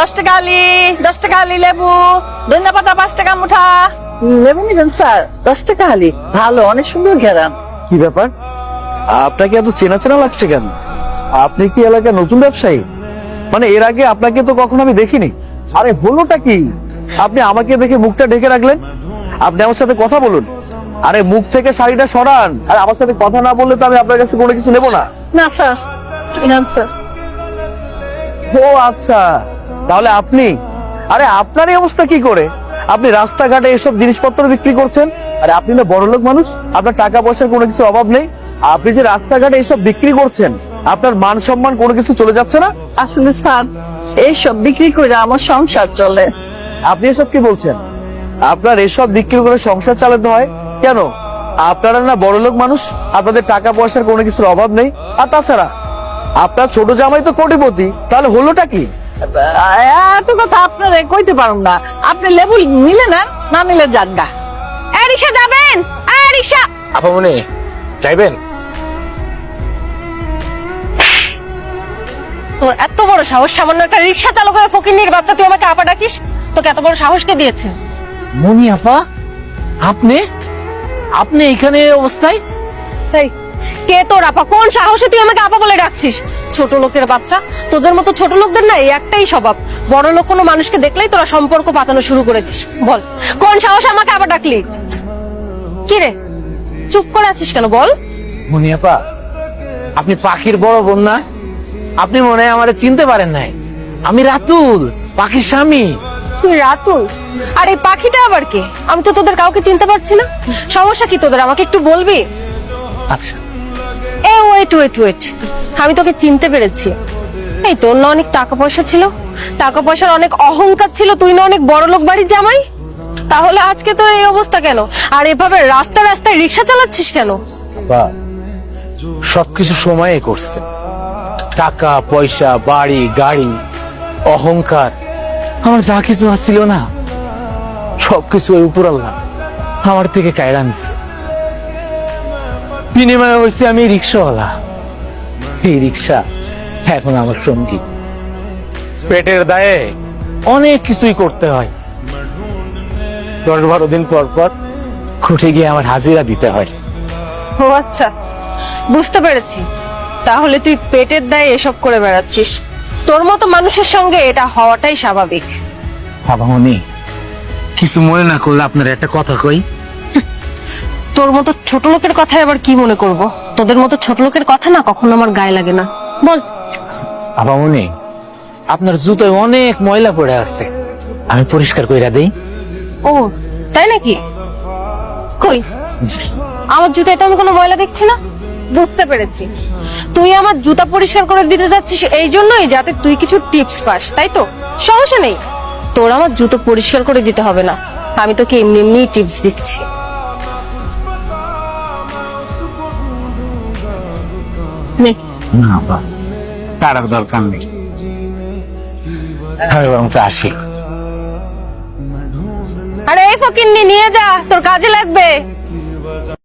10 টাকা আলি, 10 টাকা আলি লেবু, ধনিয়া পাতা 5 টাকা মুঠা। লেবু নিবেন স্যার? 10 টাকা আলি, ভালো, অনেক সুন্দর ঘেরান। কি ব্যাপার, আপনাকে এত চেনা চেনা লাগছে কেন? আপনি কি এলাকার নতুন ব্যবসায়ী? মানে এর আগে আপনাকে তো কখনো আমি দেখিনি। আরে হলোটা কি, আপনি আমাকে দেখে মুখটা ঢেকে রাখলেন? আপনি আমার সাথে কথা বলুন। আরে মুখ থেকে শাড়িটা সরান। আর আমার সাথে কথা না বললে তো আমি আপনার কাছে কোনো কিছু নেবো না। না স্যার, নেন স্যার। ও আচ্ছা, তাহলে আপনি, আরে আপনার এই অবস্থা কি করে? আপনি রাস্তাঘাটে এসব জিনিসপত্র বিক্রি করছেন? আরে আপনি না বড়লোক মানুষ, আপনার টাকা পয়সার কোনো কিছু অভাব নেই। আপনি যে রাস্তাঘাটে এসব বিক্রি করছেন, আপনার মান সম্মান কোনো কিছু চলে যাচ্ছে না? আসলে স্যার, এইসব বিক্রি করে আমার সংসার চলে। আপনি এসব কি বলছেন? আপনার এসব বিক্রি করে সংসার চালাতে হয় কেন? আপনারা না বড়লোক মানুষ, আপনাদের টাকা পয়সার কোনো কিছুর অভাব নেই। আর তাছাড়া আপনার ছোট জামাই তো কোটিপতি, তাহলে হলোটা কি? এত কথা আপনারা কইতে পারুন না। আপনি লেবু নিলে না, না নিলে জানগা। এই রিক্সা যাবেন? এই রিক্সা। আপামনি চাইবেন? তোর এত বড় সাহস, সামান্য একটা রিক্সা চালক হয়ে ফকিন্নির বাচ্চা তুই আমাকে আপা ডাকিস? তোকে এত বড় সাহস কে দিয়েছে? মনি আপা, আপনি আপনি এখানে এই অবস্থায়? এই, কে তোর আপা? কোন সাহসে তুই আমাকে আপা বলে ডাকছিস? ছোট লোকের বাচ্চা, তোদের মতো ছোট লোকদের না এই একটাই স্বভাব, বড় লোক কোনো মানুষকে দেখলেই তোরা সম্পর্ক পাতানো শুরু করে দিস। বল, কোন সাহসে আমাকে আপা ডাকলি? কি রে, চুপ করে আছিস কেন? বল। মনি আপা, আপনি পাখির বড় বোন না? আপনি মনে হয় আমারে চিনতে পারেন নাই। আমি রাতুল, পাখির স্বামী। তুই রাতুল? আর এই পাখিটা আবার কে? আমি তো তোদের কাউকে চিনতে পারছি না। সমস্যা কি তোদের, আমাকে একটু বলবি? আচ্ছা, এ ওয়েট ওয়েট ওয়েট, আমি তোকে চিনতে পেরেছি। এই, তোর না অনেক টাকা পয়সা ছিল, টাকা পয়সার অনেক অহংকার ছিল, তুই না অনেক বড় লোক বাড়ির জামাই? তাহলে আজকে তোর এই অবস্থা কেন? আর এভাবে রাস্তায় রাস্তায় রিক্সা চালাচ্ছিস কেন? আপা, সবকিছু সময়ে করছে। টাকা পয়সা, বাড়ি গাড়ি, অহংকার, আমার যা কিছু আসছিল না, সবকিছু ওই উপর আল্লাহ আমার থেকে কায়রা নিছে। বিনিময়ে হয়েছে আমি রিক্সাওয়ালা। এই রিক্সা এখন আমার সঙ্গী। পেটের দায়ে অনেক কিছুই করতে হয়। 10-12 দিন পর পর খুঁটে গিয়ে আমার হাজিরা দিতে হয়। ও আচ্ছা, বুঝতে পেরেছি। তাহলে তুই পেটের দায়ে এসব করে বেড়াচ্ছিস। তোর মতো মানুষের সঙ্গে এটা হওয়াটাই স্বাভাবিক। বাবামণি, কিছু মনে না করলে আপনার একটা কথা কই। তোর মতো ছোট লোকের কথাই আবার কি মনে করব? তোদের মতো ছোট লোকের কথা না কখনো আমার গায়ে লাগে না। বল। বাবামণি, আপনার জুতোয় অনেক ময়লা পড়ে আছে, আমি পরিষ্কার কইরা দেই। ও তাই নাকি? কই, আমার জুতায় তো আমি কোনো ময়লা দেখছি না। বুঝতে পেরেছি, তুই আমার জুতা পরিষ্কার করে দিতে যাচ্ছিস এই জন্যই যাতে তুই কিছু টিপস পাস, তাই তো? সমস্যা নেই, তোর আমার জুতো পরিষ্কার করে দিতে হবে না, আমি তোকে এমনি এমনি টিপস দিচ্ছি। নে। না বাবা, তার আর দরকার নেই, আমি বরং আসি। আরে এই ফকিন্নি নিয়ে যা, তোর কাজে লাগবে।